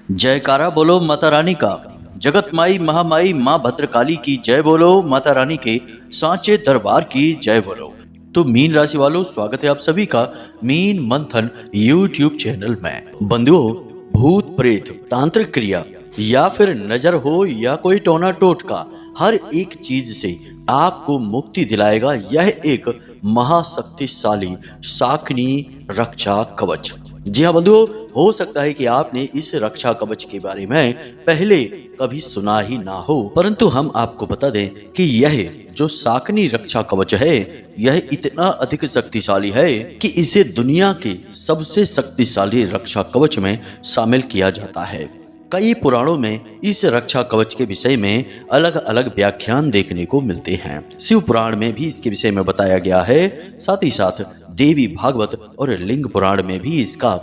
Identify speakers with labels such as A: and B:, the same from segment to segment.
A: जयकारा बोलो माता रानी का। जगत माई महामाई माँ भद्रकाली की जय बोलो। माता रानी के सांचे दरबार की जय बोलो। तो मीन राशि वालों, स्वागत है आप सभी का मीन मंथन यूट्यूब चैनल में। बंधुओं, भूत प्रेत, तांत्रिक क्रिया या फिर नजर हो या कोई टोना टोटका, हर एक चीज से आपको मुक्ति दिलाएगा यह एक महाशक्तिशाली शाकिनी रक्षा कवच। जी हाँ बंधुओं, हो सकता है कि आपने इस रक्षा कवच के बारे में पहले कभी सुना ही ना हो, परंतु हम आपको बता दें कि यह जो शाकिनी रक्षा कवच है यह इतना अधिक शक्तिशाली है कि इसे दुनिया के सबसे शक्तिशाली रक्षा कवच में शामिल किया जाता है। कई पुराणों में इस रक्षा कवच के विषय में अलग अलग व्याख्यान देखने को मिलते हैं। शिव पुराण में भी इसके विषय में बताया गया है, साथ ही साथ देवी भागवत और लिंग पुराण में भी इसका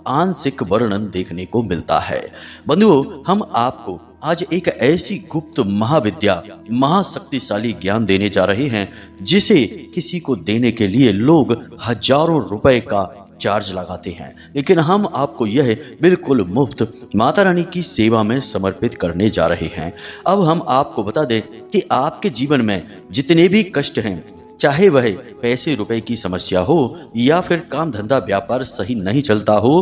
A: आंशिक वर्णन देखने को मिलता है। बंधुओं, हम आपको आज एक ऐसी गुप्त महाविद्या, महाशक्तिशाली ज्ञान देने जा रहे हैं जिसे किसी को देने के लिए लोग हजारों रुपए का चार्ज लगाते हैं, लेकिन हम आपको यह बिल्कुल मुफ्त माता रानी की सेवा में समर्पित करने जा रहे हैं। अब हम आपको बता दें कि आपके जीवन में जितने भी कष्ट हैं, चाहे वह पैसे रुपए की समस्या हो या फिर काम धंधा व्यापार सही नहीं चलता हो,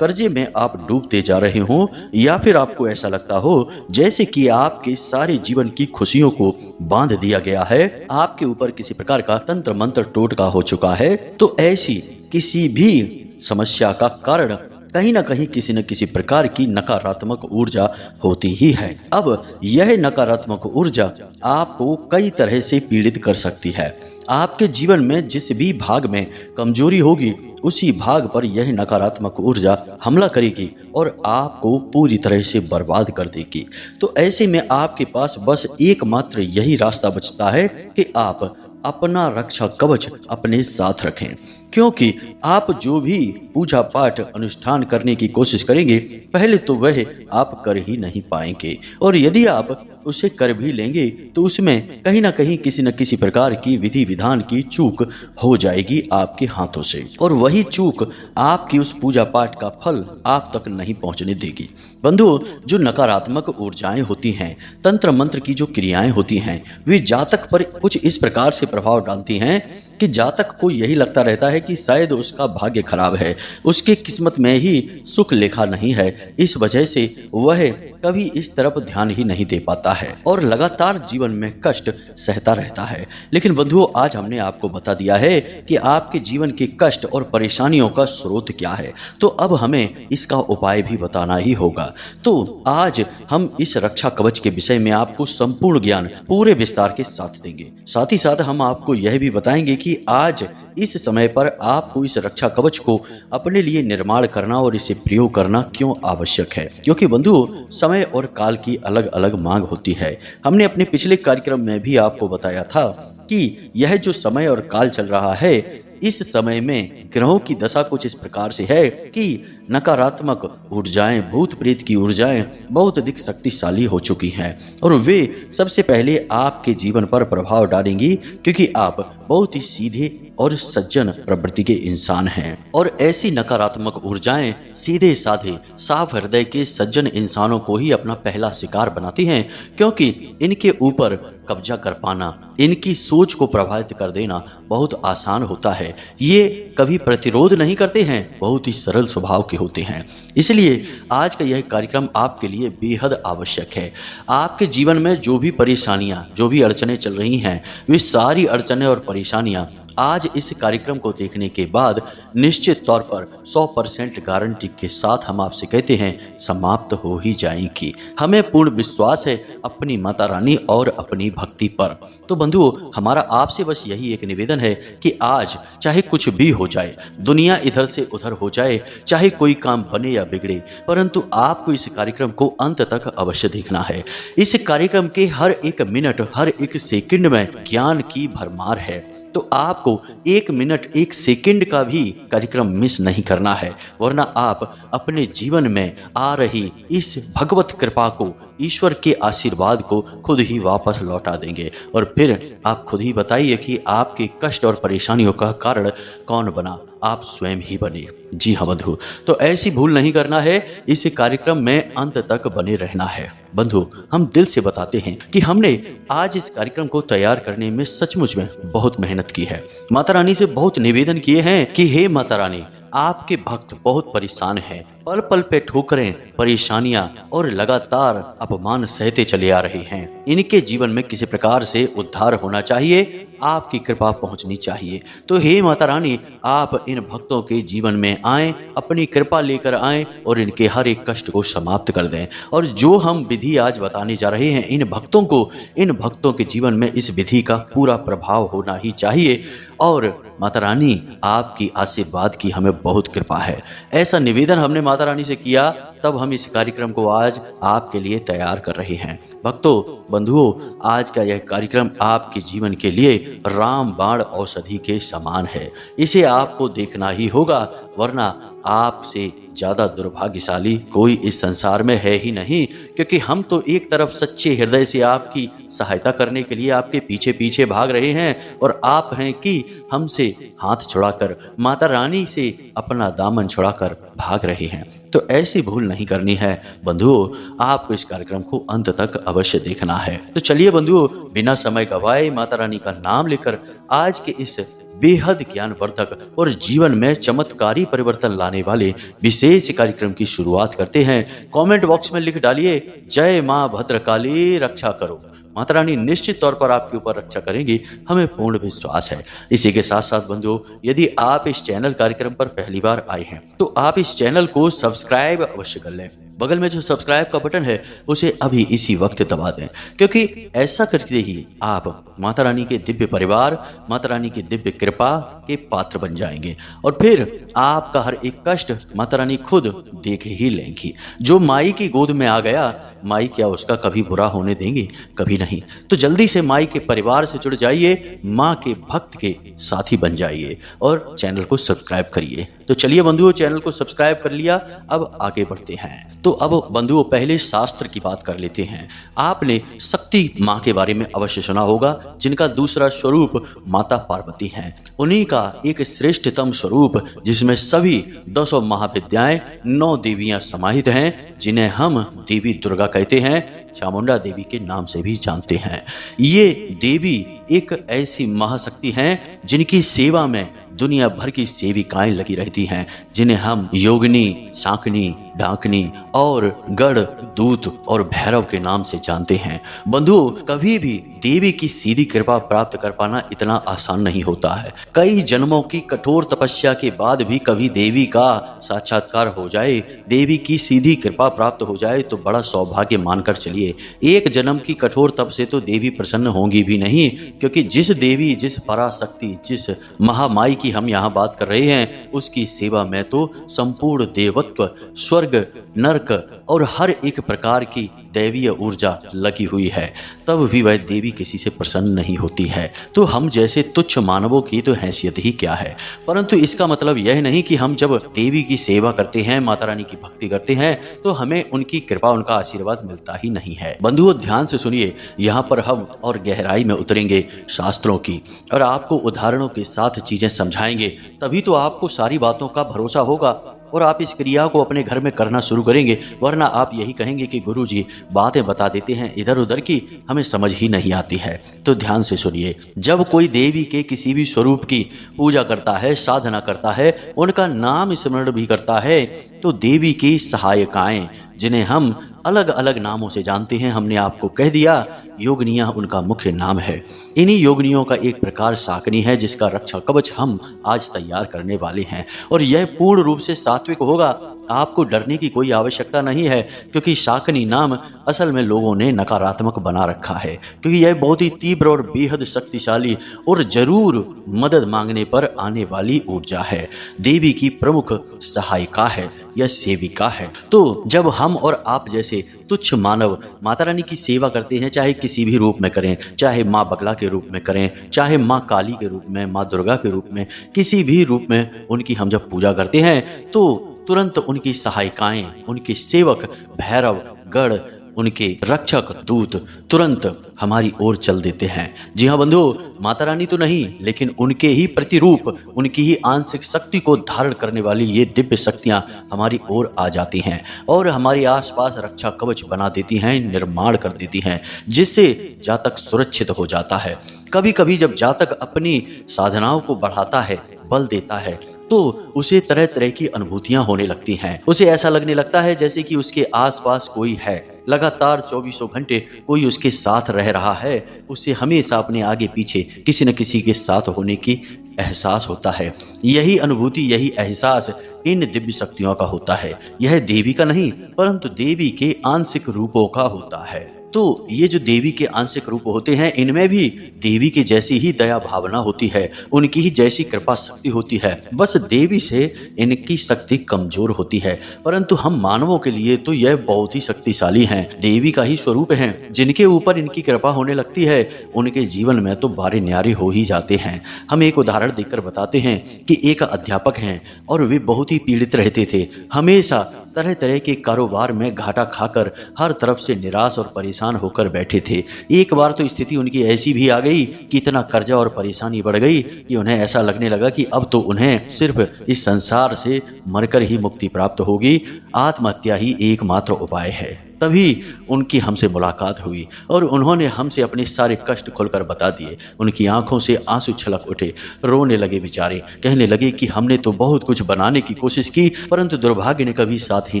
A: कर्जे में आप डूबते जा रहे हो या फिर आपको ऐसा लगता हो जैसे कि आपके सारे जीवन की खुशियों को बांध दिया गया है, आपके ऊपर किसी प्रकार का तंत्र मंत्र टोटका हो चुका है, तो ऐसी किसी भी समस्या का कारण कहीं ना कहीं किसी न किसी प्रकार की नकारात्मक ऊर्जा होती ही है। अब यह नकारात्मक ऊर्जा आपको कई तरह से पीड़ित कर सकती है। आपके जीवन में जिस भी भाग में कमजोरी होगी उसी भाग पर यह नकारात्मक ऊर्जा हमला करेगी और आपको पूरी तरह से बर्बाद कर देगी। तो ऐसे में आपके पास बस एकमात्र यही रास्ता बचता है कि आप अपना रक्षा कवच अपने साथ रखें, क्योंकि आप जो भी पूजा पाठ अनुष्ठान करने की कोशिश करेंगे पहले तो वह आप कर ही नहीं पाएंगे, और यदि आप उसे कर भी लेंगे तो उसमें कहीं ना कहीं किसी न किसी प्रकार की विधि विधान की चूक हो जाएगी आपके हाथों से, और वही चूक आपकी उस पूजा पाठ का फल आप तक नहीं पहुंचने देगी। बंधुओं, जो नकारात्मक ऊर्जाएं होती हैं, तंत्र मंत्र की जो क्रियाएं होती हैं, वे जातक पर कुछ इस प्रकार से प्रभाव डालती हैं कि जातक को यही लगता रहता है कि शायद उसका भाग्य खराब है, उसके किस्मत में ही सुख लिखा नहीं है, इस वजह से वह कभी इस तरफ ध्यान ही नहीं दे पाता है और लगातार जीवन में कष्ट सहता रहता है। लेकिन बंधुओं, आज हमने आपको बता दिया है कि आपके जीवन के कष्ट और परेशानियों का स्रोत क्या है, तो अब हमें इसका उपाय भी बताना ही होगा। तो आज हम इस रक्षा कवच के विषय में आपको संपूर्ण ज्ञान पूरे विस्तार के साथ देंगे। साथ ही साथ हम आपको यह भी बताएंगे कि आज इस समय पर आपको इस रक्षा कवच को अपने लिए निर्माण करना और इसे प्रयोग करना क्यों आवश्यक है, क्योंकि बंधुओं, समय और काल की अलग अलग मांग होती है। हमने अपने पिछले कार्यक्रम में भी आपको बताया था कि यह जो समय और काल चल रहा है, इस समय में ग्रहों की दशा कुछ इस प्रकार से है कि नकारात्मक ऊर्जाएं, भूत प्रेत की ऊर्जाएं बहुत अधिक शक्तिशाली हो चुकी हैं और वे सबसे पहले आपके जीवन पर प्रभाव डालेंगी, क्योंकि आप बहुत ही सीधे और सज्जन प्रवृत्ति के इंसान हैं, और ऐसी नकारात्मक ऊर्जाएं सीधे साधे साफ हृदय के सज्जन इंसानों को ही अपना पहला शिकार बनाती हैं, क्योंकि इनके ऊपर कब्जा कर पाना, इनकी सोच को प्रभावित कर देना बहुत आसान होता है। ये कभी प्रतिरोध नहीं करते हैं, बहुत ही सरल स्वभाव के होते हैं। इसलिए आज का यह कार्यक्रम आपके लिए बेहद आवश्यक है। आपके जीवन में जो भी परेशानियां, जो भी अड़चनें चल रही हैं, वे सारी अड़चनें और परेशानियां आज इस कार्यक्रम को देखने के बाद निश्चित तौर पर 100% गारंटी के साथ हम आपसे कहते हैं समाप्त हो ही जाएंगी। हमें पूर्ण विश्वास है अपनी माता रानी और अपनी भक्ति पर। तो बंधुओं, हमारा आपसे बस यही एक निवेदन है कि आज चाहे कुछ भी हो जाए, दुनिया इधर से उधर हो जाए, चाहे कोई काम बने या बिगड़े, परंतु आपको इस कार्यक्रम को अंत तक अवश्य देखना है। इस कार्यक्रम के हर एक मिनट, हर एक सेकंड में ज्ञान की भरमार है, तो आपको 1 मिनट 1 सेकंड का भी कार्यक्रम मिस नहीं करना है, वरना आप अपने जीवन में आ रही इस भगवत कृपा को ईश्वर के आशीर्वाद को खुद ही वापस लौटा देंगे। और फिर आप खुद ही बताइए कि आपके कष्ट और परेशानियों का कारण कौन बना? आप स्वयं ही बने। जी हाँ बंधु, तो ऐसी भूल नहीं करना है, इस कार्यक्रम में अंत तक बने रहना है। बंधु, हम दिल से बताते हैं कि हमने आज इस कार्यक्रम को तैयार करने में सचमुच में बहुत मेहनत की है। माता रानी से बहुत निवेदन किए हैं कि हे माता रानी, आपके भक्त बहुत परेशान हैं, पल पल पे ठोकरें, परेशानियां और लगातार अपमान सहते चले आ रहे हैं। इनके जीवन में किसी प्रकार से उद्धार होना चाहिए, आपकी कृपा पहुंचनी चाहिए। तो हे माता रानी, आप इन भक्तों के जीवन में आएं, अपनी कृपा लेकर आएं और इनके हर एक कष्ट को समाप्त कर दें। और जो हम विधि आज बताने जा रहे हैं, इन भक्तों के जीवन में इस विधि का पूरा प्रभाव होना ही चाहिए। और माता रानी, आपकी आशीर्वाद की हमें बहुत कृपा है। ऐसा निवेदन हमने माता रानी से किया, तब हम इस कार्यक्रम को आज आपके लिए तैयार कर रहे हैं। भक्तों, बंधुओं, आज का यह कार्यक्रम आपके जीवन के लिए रामबाण औषधि के समान है। इसे आपको देखना ही होगा, वरना आपसे ज्यादा दुर्भाग्यशाली कोई इस संसार में है ही नहीं। क्योंकि हम तो एक तरफ सच्चे हृदय से आपकी सहायता करने के लिए आपके पीछे पीछे भाग रहे हैं, और आप हैं कि हमसे हाथ छुड़ाकर, माता रानी से अपना दामन छुड़ाकर भाग रहे हैं। तो ऐसी भूल नहीं करनी है बंधुओं, आपको इस कार्यक्रम को अंत तक अवश्य देखना है। तो चलिए बंधुओं, बिना समय गवाए माता रानी का नाम लेकर आज के इस बेहद ज्ञानवर्धक और जीवन में चमत्कारी परिवर्तन लाने वाले विशेष कार्यक्रम की शुरुआत करते हैं। कमेंट बॉक्स में लिख डालिए, जय मां भद्रकाली रक्षा करो। माता रानी निश्चित तौर पर आपके ऊपर रक्षा करेंगी, हमें पूर्ण विश्वास है। इसी के साथ साथ बंधुओं, यदि आप इस चैनल कार्यक्रम पर पहली बार आए हैं तो आप इस चैनल को सब्सक्राइब अवश्य कर लें। बगल में जो सब्सक्राइब का बटन है उसे अभी इसी वक्त दबा दें, क्योंकि ऐसा करके ही आप माता रानी के दिव्य परिवार, माता रानी की दिव्य कृपा के पात्र बन जाएंगे। और फिर आपका हर एक कष्ट माता रानी खुद देख ही लेंगी। जो माई की गोद में आ गया, माई क्या उसका कभी बुरा होने देंगे? कभी नहीं। तो जल्दी से माई के परिवार से जुड़ जाइए, माँ के भक्त के साथी बन जाइए और चैनल को सब्सक्राइब करिए। तो चलिए बंधुओं, चैनल को सब्सक्राइब कर लिया, अब आगे बढ़ते हैं। तो अब बंधुओं, पहले शास्त्र की बात कर लेते हैं। आपने शक्ति माँ के बारे में अवश्य सुना होगा, जिनका दूसरा स्वरूप माता पार्वती हैं। उन्हीं का एक श्रेष्ठतम स्वरूप, जिसमें सभी 10 महाविद्याएं, 9 देवियां समाहित हैं, जिन्हें हम देवी दुर्गा कहते हैं, चामुंडा देवी के नाम से भी जानते हैं। ये देवी एक ऐसी महाशक्ति हैं जिनकी सेवा में दुनिया भर की सेविकाएं लगी रहती हैं, जिन्हें हम योगिनी, शाकनी, डाकनी और गढ़, दूत और भैरव के नाम से जानते हैं। बंधुओं, कभी भी देवी की सीधी कृपा प्राप्त कर पाना इतना आसान नहीं होता है। कई जन्मों की कठोर तपस्या के बाद भी कभी देवी का साक्षात्कार हो जाए, देवी की सीधी कृपा प्राप्त हो जाए, तो बड़ा सौभाग्य मानकर चलिए। एक जन्म की कठोर तप से तो देवी प्रसन्न होंगी भी नहीं, क्योंकि जिस देवी, जिस पराशक्ति, जिस महामाई की हम यहाँ बात कर रहे हैं, उसकी सेवा में तो संपूर्ण देवत्व, स्वर्ग, नरक और हर एक प्रकार की दैवीय ऊर्जा लगी हुई है, तब भी वह देवी किसी से प्रसन्न नहीं होती है। तो हम जैसे तुच्छ मानवों की तो हैसियत ही क्या है। परंतु इसका मतलब यह नहीं कि हम जब देवी की सेवा करते हैं, माता रानी की भक्ति करते हैं, तो हमें उनकी कृपा, उनका आशीर्वाद मिलता ही नहीं है। बंधुओं, ध्यान से सुनिए, यहाँ पर हम और गहराई में उतरेंगे शास्त्रों की, और आपको उदाहरणों के साथ चीजें समझाएंगे। तभी तो आपको सारी बातों का भरोसा होगा और आप इस क्रिया को अपने घर में करना शुरू करेंगे। वरना आप यही कहेंगे कि गुरुजी बातें बता देते हैं इधर उधर की, हमें समझ ही नहीं आती है। तो ध्यान से सुनिए, जब कोई देवी के किसी भी स्वरूप की पूजा करता है, साधना करता है, उनका नाम स्मरण भी करता है, तो देवी की सहायिकाएं, जिन्हें हम अलग अलग नामों से जानते हैं, हमने आपको कह दिया, योगनियां उनका मुख्य नाम है। इन्हीं योगनियों का एक प्रकार शाकनी है, जिसका रक्षा कवच हम आज तैयार करने वाले हैं, और यह पूर्ण रूप से सात्विक होगा। आपको डरने की कोई आवश्यकता नहीं है, क्योंकि शाकनी नाम असल में लोगों ने नकारात्मक बना रखा है, क्योंकि यह बहुत ही तीव्र और बेहद शक्तिशाली और जरूर मदद मांगने पर आने वाली ऊर्जा है। देवी की प्रमुख सहायिका है या सेविका है। तो जब हम और आप जैसे तुच्छ मानव माता रानी की सेवा करते हैं, चाहे किसी भी रूप में करें, चाहे माँ बगला के रूप में करें, चाहे माँ काली के रूप में, माँ दुर्गा के रूप में, किसी भी रूप में उनकी हम जब पूजा करते हैं, तो तुरंत उनकी सहायिकाएं, उनके सेवक भैरव, गढ़, उनके रक्षक दूत तुरंत हमारी ओर चल देते हैं। जी हाँ बंधुओं, माता रानी तो नहीं लेकिन उनके ही प्रतिरूप, उनकी ही आंशिक शक्ति को धारण करने वाली ये दिव्य शक्तियां हमारी ओर आ जाती हैं और हमारे आसपास रक्षा कवच बना देती हैं, निर्माण कर देती हैं, जिससे जातक सुरक्षित हो जाता है। कभी कभी जब जातक अपनी साधनाओं को बढ़ाता है, बल देता है, तो उसे तरह तरह की अनुभूतियां होने लगती हैं। उसे ऐसा लगने लगता है जैसे कि उसके आसपास कोई है, लगातार 24 घंटे कोई उसके साथ रह रहा है। उसे हमेशा अपने आगे पीछे किसी न किसी के साथ होने की एहसास होता है। यही अनुभूति, यही एहसास इन दिव्य शक्तियों का होता है। यह देवी का नहीं परंतु देवी के आंशिक रूपों का होता है। तो ये जो देवी के आंशिक रूप होते हैं, इनमें भी देवी के जैसी ही दया भावना होती है, उनकी ही जैसी कृपा शक्ति होती है। बस देवी से इनकी शक्ति कमजोर होती है, परंतु हम मानवों के लिए तो यह बहुत ही शक्तिशाली हैं। देवी का ही स्वरूप हैं। जिनके ऊपर इनकी कृपा होने लगती है उनके जीवन में तो बारे न्यारे हो ही जाते हैं। हम एक उदाहरण देकर बताते हैं कि एक अध्यापक हैं और वे बहुत ही पीड़ित रहते थे। हमेशा तरह तरह के कारोबार में घाटा खाकर हर तरफ से निराश और परेशान होकर बैठे थे। एक बार तो स्थिति उनकी ऐसी भी आ गई कि इतना कर्जा और परेशानी बढ़ गई कि उन्हें ऐसा लगने लगा कि अब तो उन्हें सिर्फ इस संसार से मरकर ही मुक्ति प्राप्त होगी, आत्महत्या ही एकमात्र उपाय है। तभी उनकी हमसे मुलाकात हुई और उन्होंने हमसे अपने सारे कष्ट खुलकर बता दिए। उनकी आंखों से आंसू छलक उठे, रोने लगे बेचारे। कहने लगे कि हमने तो बहुत कुछ बनाने की कोशिश की परंतु दुर्भाग्य ने कभी साथ ही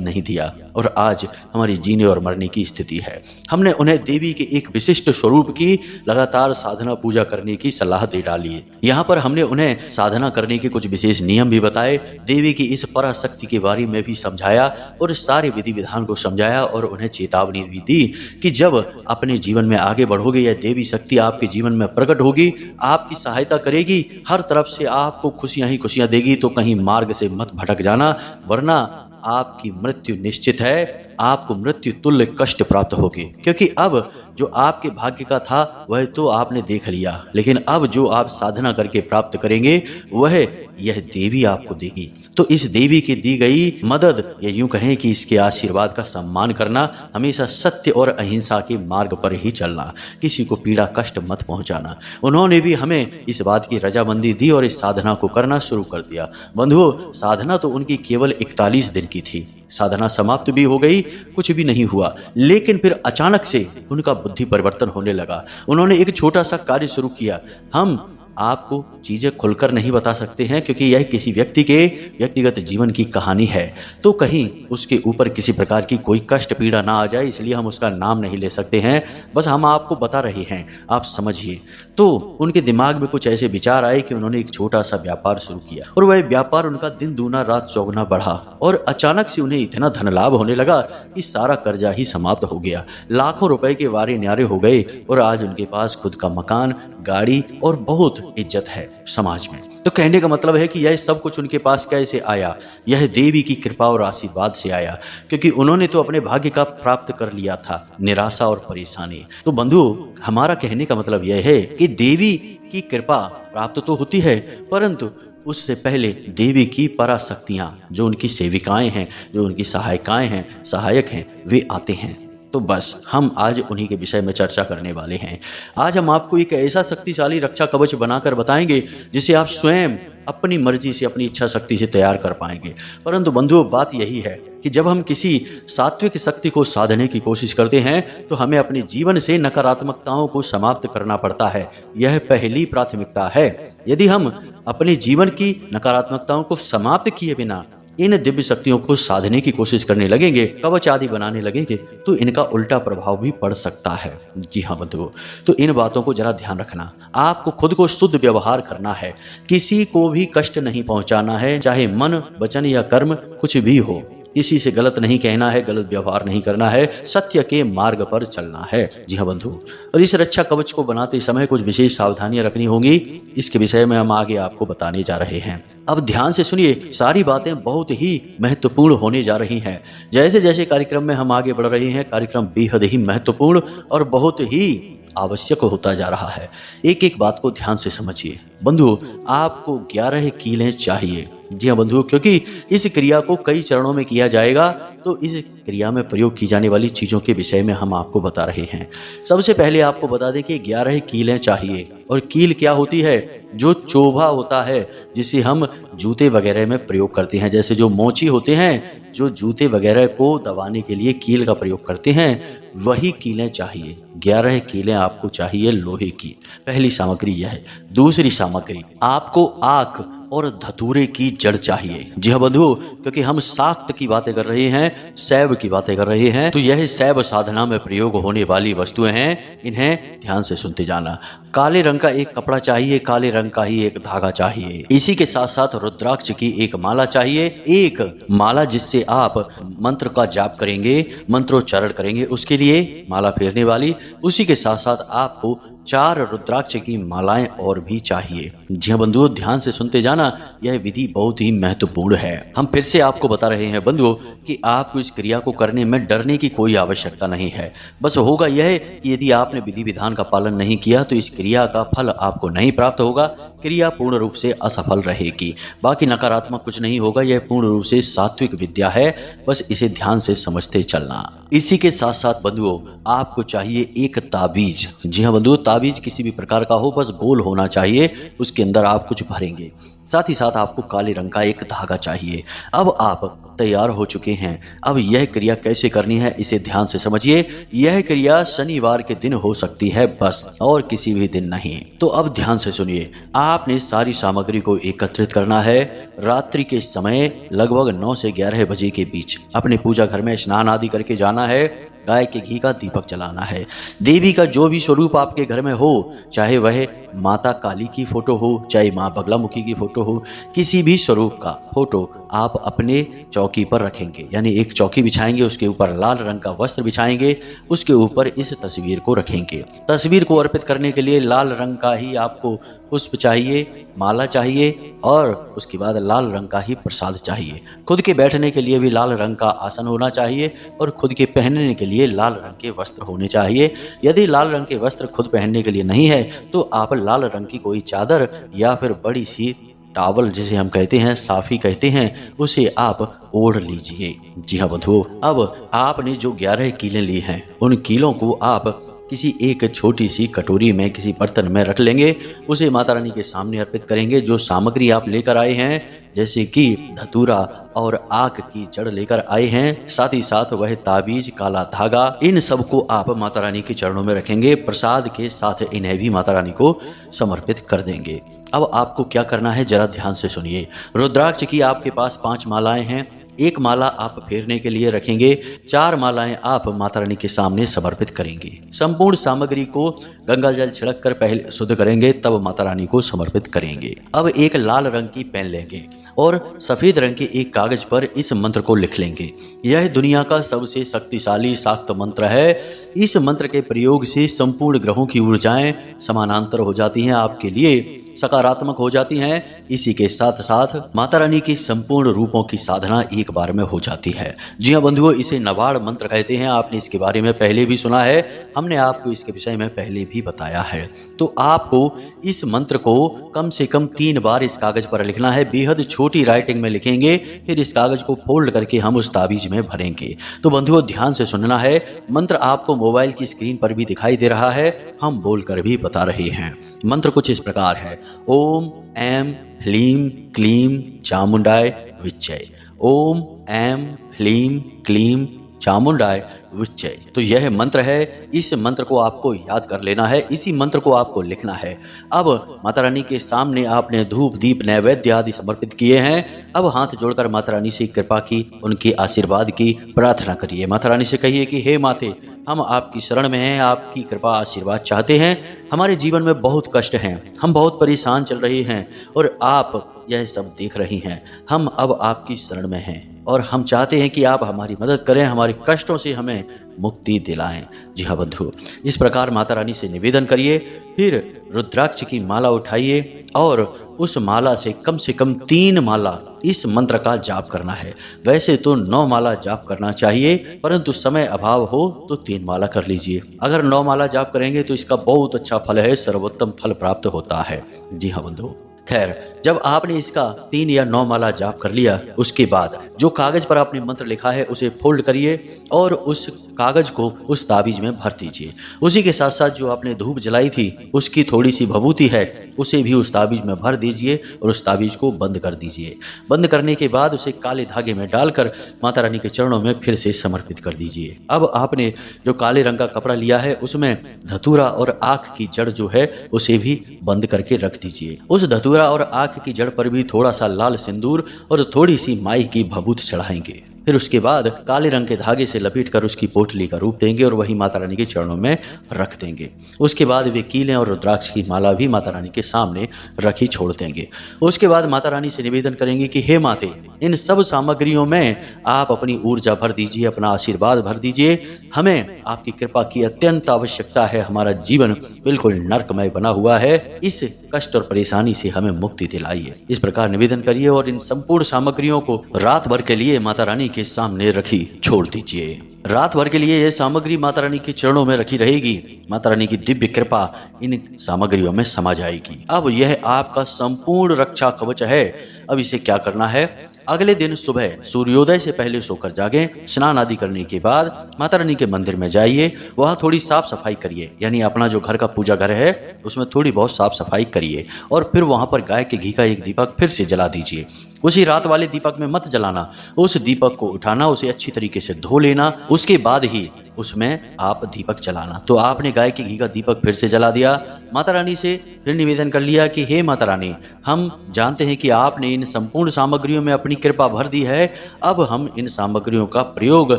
A: नहीं दिया और आज हमारी जीने और मरने की स्थिति है। हमने उन्हें देवी के एक विशिष्ट स्वरूप की लगातार साधना पूजा करने की सलाह दे डाली है। यहाँ पर हमने उन्हें साधना करने के कुछ विशेष नियम भी बताए, देवी की इस पराशक्ति के बारे में भी समझाया और सारे विधि विधान को समझाया और उन्हें चेतावनी भी दी कि जब अपने जीवन में आगे बढ़ोगे यह देवी शक्ति आपके जीवन में प्रकट होगी, आपकी सहायता करेगी, हर तरफ से आपको खुशियां ही खुशियां देगी। तो कहीं मार्ग से मत भटक जाना, वरना आपकी मृत्यु निश्चित है। आपको मृत्यु तुल्य कष्ट प्राप्त होगी, क्योंकि अब जो आपके भाग्य का था वह तो आपने देख लिया, लेकिन अब जो आप साधना करके प्राप्त करेंगे वह यह देवी आपको देगी। तो इस देवी की दी गई मदद, या यूं कहें कि इसके आशीर्वाद का सम्मान करना, हमेशा सत्य और अहिंसा के मार्ग पर ही चलना, किसी को पीड़ा कष्ट मत पहुंचाना। उन्होंने भी हमें इस बात की रजामंदी दी और इस साधना को करना शुरू कर दिया। बंधुओं, साधना तो उनकी केवल 41 दिन की थी। साधना समाप्त भी हो गई, कुछ भी नहीं हुआ, लेकिन फिर अचानक से उनका बुद्धि परिवर्तन होने लगा। उन्होंने एक छोटा सा कार्य शुरू किया। हम आपको चीजें खुलकर नहीं बता सकते हैं क्योंकि यह किसी व्यक्ति के व्यक्तिगत जीवन की कहानी है, तो कहीं उसके ऊपर किसी प्रकार की कोई कष्ट पीड़ा ना आ जाए, इसलिए हम उसका नाम नहीं ले सकते हैं। बस हम आपको बता रहे हैं, आप समझिए। तो उनके दिमाग में कुछ ऐसे विचार आए कि उन्होंने एक छोटा सा व्यापार शुरू किया और वह व्यापार उनका दिन दूना रात चौगुना बढ़ा और अचानक से उन्हें इतना धन लाभ होने लगा कि सारा कर्जा ही समाप्त हो गया। लाखों रुपए के वारे न्यारे हो गए और आज उनके पास खुद का मकान, गाड़ी और बहुत इज्जत है समाज में। तो कहने का मतलब है कि यह सब कुछ उनके पास कैसे आया? यह देवी की कृपा और आशीर्वाद से आया, क्योंकि उन्होंने तो अपने भाग्य का प्राप्त कर लिया था, निराशा और परेशानी। तो बंधुओं, हमारा कहने का मतलब यह है कि देवी की कृपा प्राप्त तो होती है, परंतु उससे पहले देवी की पराशक्तियां, जो उनकी सेविकाएं हैं, जो उनकी सहायिकाएं हैं, सहायक हैं, वे आते हैं। तो बस हम आज उन्हीं के विषय में चर्चा करने वाले हैं। आज हम आपको एक ऐसा शक्तिशाली रक्षा कवच बनाकर बताएंगे जिसे आप स्वयं अपनी मर्जी से, अपनी इच्छा शक्ति से तैयार कर पाएंगे। परंतु बंधुओं, बात यही है कि जब हम किसी सात्विक शक्ति को साधने की कोशिश करते हैं तो हमें अपने जीवन से नकारात्मकताओं को समाप्त करना पड़ता है। यह पहली प्राथमिकता है। यदि हम अपने जीवन की नकारात्मकताओं को समाप्त किए बिना इन दिव्य शक्तियों को साधने की कोशिश करने लगेंगे, कवच आदि बनाने लगेंगे, तो इनका उल्टा प्रभाव भी पड़ सकता है। जी हाँ बंधुओं, तो इन बातों को जरा ध्यान रखना। आपको खुद को शुद्ध व्यवहार करना है, किसी को भी कष्ट नहीं पहुंचाना है, चाहे मन, वचन या कर्म कुछ भी हो। किसी से गलत नहीं कहना है, गलत व्यवहार नहीं करना है, सत्य के मार्ग पर चलना है। जी हाँ बंधु, और इस रक्षा कवच को बनाते समय कुछ विशेष सावधानियां रखनी होंगी। इसके विषय में हम आगे आपको बताने जा रहे हैं। अब ध्यान से सुनिए, सारी बातें बहुत ही महत्वपूर्ण होने जा रही हैं। जैसे जैसे कार्यक्रम में हम आगे बढ़ रहे हैं, कार्यक्रम बेहद ही महत्वपूर्ण और बहुत ही आवश्यक होता जा रहा है। एक एक बात को ध्यान से समझिए बंधुओं, आपको 11 कीलें चाहिए। जी हाँ बंधुओं, क्योंकि इस क्रिया को कई चरणों में किया जाएगा, तो इस क्रिया में प्रयोग की जाने वाली चीज़ों के विषय में हम आपको बता रहे हैं। सबसे पहले आपको बता दें कि 11 कीलें चाहिए। और कील क्या होती है? जो चोभा होता है जिसे हम जूते वगैरह में प्रयोग करते हैं, जैसे जो मोची होते हैं जो जूते वगैरह को दबाने के लिए कील का प्रयोग करते हैं, वही कीलें चाहिए। 11 कीलें आपको चाहिए लोहे की। पहली सामग्री यह है। दूसरी सामग्री, आपको आक और धतूरे की जड़ चाहिए। जी हाँ बंधुओं, क्योंकि हम साक्त की बातें कर रहे हैं, शैव की बातें कर रहे हैं, तो यह शैव साधना में प्रयोग होने वाली वस्तुएं हैं। इन्हें ध्यान से सुनते जाना। काले रंग का एक कपड़ा चाहिए, काले रंग का ही एक धागा चाहिए। इसी के साथ साथ रुद्राक्ष की एक माला चाहिए, एक माला जिससे आप मंत्र का जाप करेंगे, मंत्रोच्चारण करेंगे, उसके लिए माला फेरने वाली। उसी के साथ साथ आपको 4 रुद्राक्ष की मालाएं और भी चाहिए। जी हाँ बंधुओं, ध्यान से सुनते जाना, यह विधि बहुत ही महत्वपूर्ण है। हम फिर से आपको बता रहे हैं बंधुओं कि आपको इस क्रिया को करने में डरने की कोई आवश्यकता नहीं है। बस होगा यह कि यदि आपने विधि विधान का पालन नहीं किया तो इस क्रिया का फल आपको नहीं प्राप्त होगा। क्रिया पूर्ण रूप से असफल रहेगी। बाकी नकारात्मक कुछ नहीं होगा। यह पूर्ण रूप से सात्विक विद्या है, बस इसे ध्यान से समझते चलना। इसी के साथ साथ बंधुओं, आपको चाहिए एक ताबीज। जी हाँ बंधुओं, ताबीज किसी भी प्रकार का हो, बस गोल होना चाहिए, उसके अंदर आप कुछ भरेंगे। साथ ही साथ आपको काले रंग का एक धागा चाहिए। अब आप तैयार हो चुके हैं। अब यह क्रिया कैसे करनी है इसे ध्यान से समझिए। यह क्रिया शनिवार के दिन हो सकती है बस, और किसी भी दिन नहीं। तो अब ध्यान से सुनिए, आपने सारी सामग्री को एकत्रित करना है। रात्रि के समय लगभग 9 से 11 बजे के बीच अपने पूजा घर में स्नान आदि करके जाना है। गाय के घी का दीपक जलाना है। देवी का जो भी स्वरूप आपके घर में हो, चाहे वह माता काली की फोटो हो, चाहे माँ बगलामुखी की फोटो हो, किसी भी स्वरूप का फोटो आप अपने चौकी पर रखेंगे। यानी एक चौकी बिछाएंगे, उसके ऊपर लाल रंग का वस्त्र बिछाएंगे, उसके ऊपर इस तस्वीर को रखेंगे। तस्वीर को अर्पित करने के लिए लाल रंग का ही आपको पुष्प चाहिए, माला चाहिए, और उसके बाद लाल रंग का ही प्रसाद चाहिए। खुद के बैठने के लिए भी लाल रंग का आसन होना चाहिए, और खुद के पहनने के लिए लाल रंग के वस्त्र होने चाहिए। यदि लाल रंग के वस्त्र खुद पहनने के लिए नहीं है तो आप लाल रंग की कोई चादर या फिर बड़ी सी टावल, जिसे हम कहते हैं साफी कहते हैं, उसे आप ओढ़ लीजिए। जी हाँ बंधुओं, अब आपने जो 11 कीलें ली हैं, उन कीलों को आप किसी एक छोटी सी कटोरी में, किसी बर्तन में रख लेंगे। उसे माता रानी के सामने अर्पित करेंगे। जो सामग्री आप लेकर आए हैं, जैसे कि धतूरा और आक की जड़ लेकर आए हैं, साथ ही साथ वह ताबीज, काला धागा, इन सबको आप माता रानी के चरणों में रखेंगे। प्रसाद के साथ इन्हें भी माता रानी को समर्पित कर देंगे। अब आपको क्या करना है, जरा ध्यान से सुनिए। रुद्राक्ष की आपके पास 5 मालाएं हैं। एक माला आप फेरने के लिए रखेंगे। 4 मालाएं आप माता रानी के सामने समर्पित करेंगे। संपूर्ण सामग्री को गंगा जल छिड़क कर पहले शुद्ध करेंगे, तब माता रानी को समर्पित करेंगे। अब एक लाल रंग की पेन लेंगे और सफेद रंग के एक कागज पर इस मंत्र को लिख लेंगे। यह दुनिया का सबसे शक्तिशाली शाक्त मंत्र है। इस मंत्र के प्रयोग से संपूर्ण ग्रहों की ऊर्जाएं समानांतर हो जाती हैं, आपके लिए सकारात्मक हो जाती हैं। इसी के साथ साथ माता रानी की संपूर्ण रूपों की साधना एक बार में हो जाती है। जी हाँ बंधुओं, इसे नवाड़ मंत्र कहते हैं। आपने इसके बारे में पहले भी सुना है, हमने आपको इसके विषय में पहले भी बताया है। तो आपको इस मंत्र को कम से कम 3 बार इस कागज पर लिखना है। बेहद छोटी राइटिंग में लिखेंगे, फिर इस कागज को फोल्ड करके हम उस ताबीज में भरेंगे। तो बंधुओं, ध्यान से सुनना है। मंत्र आपको मोबाइल की स्क्रीन पर भी दिखाई दे रहा है, हम बोलकर भी बता रहे हैं। मंत्र कुछ इस प्रकार है। ओम ऐं ह्लीं क्लीं चामुंडाय विच्चय। ओम ऐं ह्लीं क्लीं चामुंडाय विच्चय। तो यह मंत्र है। इस मंत्र को आपको याद कर लेना है, इसी मंत्र को आपको लिखना है। अब माता रानी के सामने आपने धूप दीप नैवेद्य आदि समर्पित किए हैं। अब हाथ जोड़कर माता रानी से कृपा की, उनके आशीर्वाद की प्रार्थना करिए। माता रानी से कहिए कि हे माते, हम आपकी शरण में हैं, आपकी कृपा आशीर्वाद चाहते हैं। हमारे जीवन में बहुत कष्ट हैं, हम बहुत परेशान चल रहे हैं, और आप यह सब देख रही हैं। हम अब आपकी शरण में हैं और हम चाहते हैं कि आप हमारी मदद करें, हमारे कष्टों से हमें मुक्ति दिलाएं। जी हाँ बंधु, इस प्रकार माता रानी से निवेदन करिए। फिर रुद्राक्ष की माला उठाइए और उस माला से कम 3 माला इस मंत्र का जाप करना है। वैसे तो 9 माला जाप करना चाहिए, परंतु समय अभाव हो तो 3 माला कर लीजिए। अगर 9 माला जाप करेंगे तो इसका बहुत अच्छा फल है, सर्वोत्तम फल प्राप्त होता है। जी हाँ बंधु, खैर जब आपने इसका 3 या 9 माला जाप कर लिया, उसके बाद जो कागज पर आपने मंत्र लिखा है उसे फोल्ड करिए और उस कागज को उस ताबीज में भर दीजिए। उसी के साथ साथ जो आपने धूप जलाई थी उसकी थोड़ी सी भभूति है उसे भी उस ताबीज में भर दीजिए और उस ताबीज को बंद कर दीजिए। बंद करने के बाद उसे काले धागे में डालकर माता रानी के चरणों में फिर से समर्पित कर दीजिए। अब आपने जो काले रंग का कपड़ा लिया है उसमें धतूरा और आँख की जड़ जो है उसे भी बंद करके रख दीजिए। उस धतूरा और आँख की जड़ पर भी थोड़ा सा लाल सिंदूर और थोड़ी सी माई की भभूत चढ़ाएंगे। फिर उसके बाद काले रंग के धागे से लपेटकर उसकी पोटली का रूप देंगे और वही माता रानी के चरणों में रख देंगे। उसके बाद वे कीलें और रुद्राक्ष की माला भी माता रानी के सामने रखी छोड़ देंगे। उसके बाद माता रानी से निवेदन करेंगे कि हे माते, इन सब सामग्रियों में आप अपनी ऊर्जा भर दीजिए, अपना आशीर्वाद भर दीजिए। हमें आपकी कृपा की अत्यंत आवश्यकता है। हमारा जीवन बिल्कुल नरकमय बना हुआ है। इस कष्ट और परेशानी से हमें मुक्ति दिलाइए। इस प्रकार निवेदन करिए और इन संपूर्ण सामग्रियों को रात भर के लिए माता रानी के सामने रखी छोड़ दीजिए। रात भर के लिए यह सामग्री माता रानी के चरणों में रखी रहेगी। माता रानी की दिव्य कृपा इन सामग्रियों में समा जाएगी। अब यह आपका संपूर्ण रक्षा कवच है। अब इसे क्या करना है, अगले दिन सुबह सूर्योदय से पहले सोकर जागें। स्नान आदि करने के बाद माता रानी के मंदिर में जाइए, वहाँ थोड़ी साफ सफाई करिए, यानी अपना जो घर का पूजा घर है उसमें थोड़ी बहुत साफ सफाई करिए और फिर वहाँ पर गाय के घी का एक दीपक फिर से जला दीजिए। उसी रात वाले दीपक में मत जलाना, उस दीपक को उठाना, उसे अच्छी तरीके से धो लेना, उसके बाद ही उसमें आप दीपक जलाना। तो आपने गाय के घी का दीपक फिर से जला दिया। माता रानी से फिर निवेदन कर लिया कि हे माता रानी, हम जानते हैं कि आपने इन संपूर्ण सामग्रियों में अपनी कृपा भर दी है। अब हम इन सामग्रियों का प्रयोग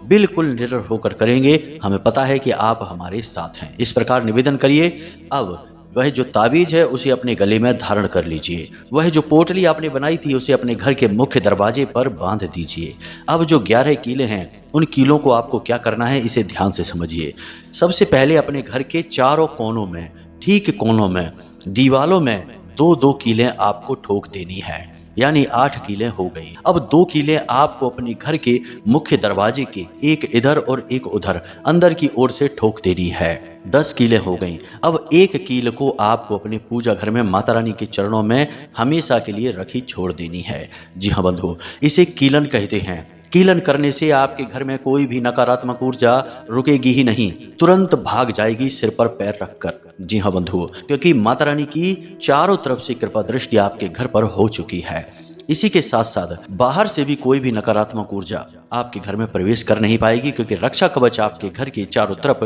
A: बिल्कुल निडर होकर करेंगे। हमें पता है कि आप हमारे साथ हैं। इस प्रकार निवेदन करिए। अब वह जो ताबीज है उसे अपने गले में धारण कर लीजिए। वह जो पोटली आपने बनाई थी उसे अपने घर के मुख्य दरवाजे पर बांध दीजिए। अब जो 11 कीले हैं उन कीलों को आपको क्या करना है इसे ध्यान से समझिए। सबसे पहले अपने घर के चारों कोनों में, ठीक कोनों में, दीवालों में 2-2 कीलें आपको ठोक देनी है, यानी 8 कीलें हो गई। अब 2 कीलें आपको अपने घर के मुख्य दरवाजे के एक इधर और एक उधर अंदर की ओर से ठोक देनी है। 10 कीलें हो गई। अब 1 कील को आपको अपने पूजा घर में माता रानी के चरणों में हमेशा के लिए रखी छोड़ देनी है। जी हाँ बंधु, इसे कीलन कहते हैं। कीलन करने से आपके घर में कोई भी नकारात्मक ऊर्जा रुकेगी ही नहीं, तुरंत भाग जाएगी सिर पर पैर रखकर। जी हाँ बंधु, क्योंकि माता रानी की चारों तरफ से कृपा दृष्टि आपके घर पर हो चुकी है। इसी के साथ साथ बाहर से भी कोई भी नकारात्मक ऊर्जा आपके घर में प्रवेश कर नहीं पाएगी, क्योंकि रक्षा कवच आपके घर के चारों तरफ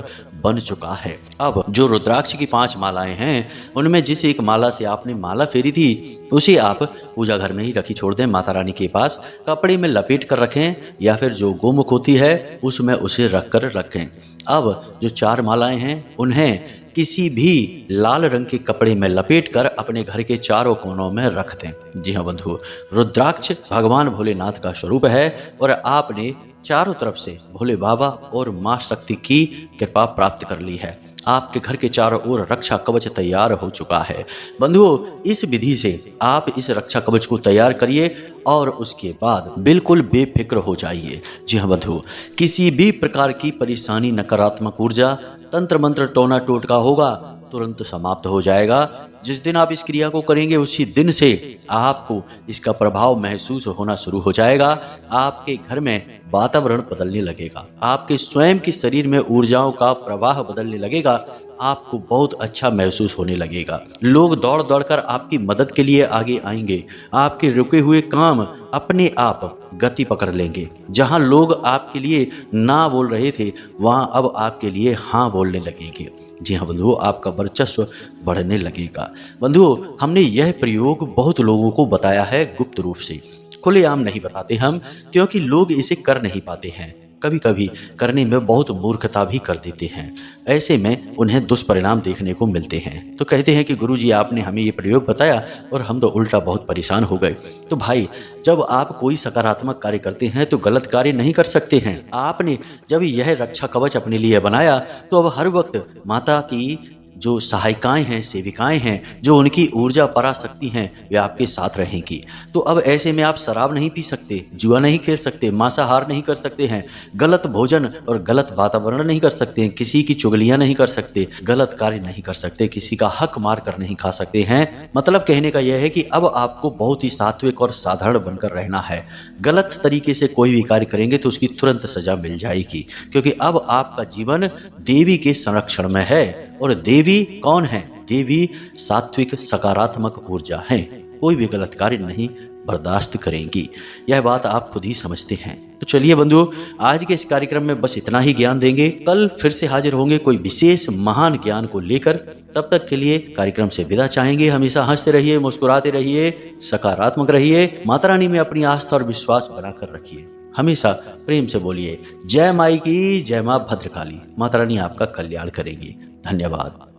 A: बन चुका है। अब जो रुद्राक्ष की 5 मालाएं हैं उनमें जिस एक माला से आपने माला फेरी थी उसे आप पूजा घर में ही रखी छोड़ दें। माता रानी के पास कपड़े में लपेट कर रखें या फिर जो गोमुख होती है उसमें उसे रख कर रखें। अब जो 4 मालाएं हैं उन्हें किसी भी लाल रंग के कपड़े में लपेटकर अपने घर के चारों कोनों में रख दें। जी हाँ बंधु, रुद्राक्ष भगवान भोलेनाथ का स्वरूप है और आपने चारों तरफ से भोले बाबा और मां शक्ति की कृपा प्राप्त कर ली है। आपके घर के चारों ओर रक्षा कवच तैयार हो चुका है। बंधुओं, इस विधि से आप इस रक्षा कवच को तैयार करिए और उसके बाद बिल्कुल बेफिक्र हो जाइए। जी हाँ बंधु, किसी भी प्रकार की परेशानी, नकारात्मक ऊर्जा, तंत्र मंत्र, टोना टोटका होगा तुरंत समाप्त हो जाएगा। जिस दिन आप इस क्रिया को करेंगे उसी दिन से आपको इसका प्रभाव महसूस होना शुरू हो जाएगा। आपके घर में वातावरण बदलने लगेगा, आपके स्वयं के शरीर में ऊर्जाओं का प्रवाह बदलने लगेगा। आपको बहुत अच्छा महसूस होने लगेगा। लोग दौड़ दौड़ कर आपकी मदद के लिए आगे आएंगे। आपके रुके हुए काम अपने आप गति पकड़ लेंगे। जहां लोग आपके लिए ना बोल रहे थे वहां अब आपके लिए हाँ बोलने लगेंगे। जी हाँ बंधुओं, आपका वर्चस्व बढ़ने लगेगा। बंधुओं, हमने यह प्रयोग बहुत लोगों को बताया है गुप्त रूप से, खुलेआम नहीं बताते हम, क्योंकि लोग इसे कर नहीं पाते हैं। कभी कभी करने में बहुत मूर्खता भी कर देते हैं। ऐसे में उन्हें दुष्परिणाम देखने को मिलते हैं। तो कहते हैं कि गुरुजी आपने हमें ये प्रयोग बताया और हम तो उल्टा बहुत परेशान हो गए। तो भाई, जब आप कोई सकारात्मक कार्य करते हैं तो गलत कार्य नहीं कर सकते हैं। आपने जब यह रक्षा कवच अपने लिए बनाया तो अब हर वक्त माता की जो सहायिकाएं हैं, सेविकाएं हैं, जो उनकी ऊर्जा पराशक्ति हैं, वे आपके साथ रहेंगी। तो अब ऐसे में आप शराब नहीं पी सकते, जुआ नहीं खेल सकते, मांसाहार नहीं कर सकते हैं, गलत भोजन और गलत वातावरण नहीं कर सकते हैं, किसी की चुगलियां नहीं कर सकते, गलत कार्य नहीं कर सकते, किसी का हक मार कर नहीं खा सकते हैं। मतलब कहने का यह है कि अब आपको बहुत ही सात्विक और साधारण बनकर रहना है। गलत तरीके से कोई भी कार्य करेंगे तो उसकी तुरंत सजा मिल जाएगी, क्योंकि अब आपका जीवन देवी के संरक्षण में है। और देवी कौन है? देवी सात्विक सकारात्मक ऊर्जा है, कोई भी गलत कार्य नहीं बर्दाश्त करेंगी। यह बात आप खुद ही समझते हैं। तो चलिए बंधुओं, आज के इस कार्यक्रम में बस इतना ही ज्ञान देंगे। कल फिर से हाजिर होंगे कोई विशेष महान ज्ञान को लेकर। तब तक के लिए कार्यक्रम से विदा चाहेंगे। हमेशा हंसते रहिए, मुस्कुराते रहिए, सकारात्मक रहिए, माता रानी में अपनी आस्था और विश्वास बनाकर रखिए। हमेशा प्रेम से बोलिए जय माई की, जय मां भद्रकाली। माता रानी आपका कल्याण करेंगी। धन्यवाद।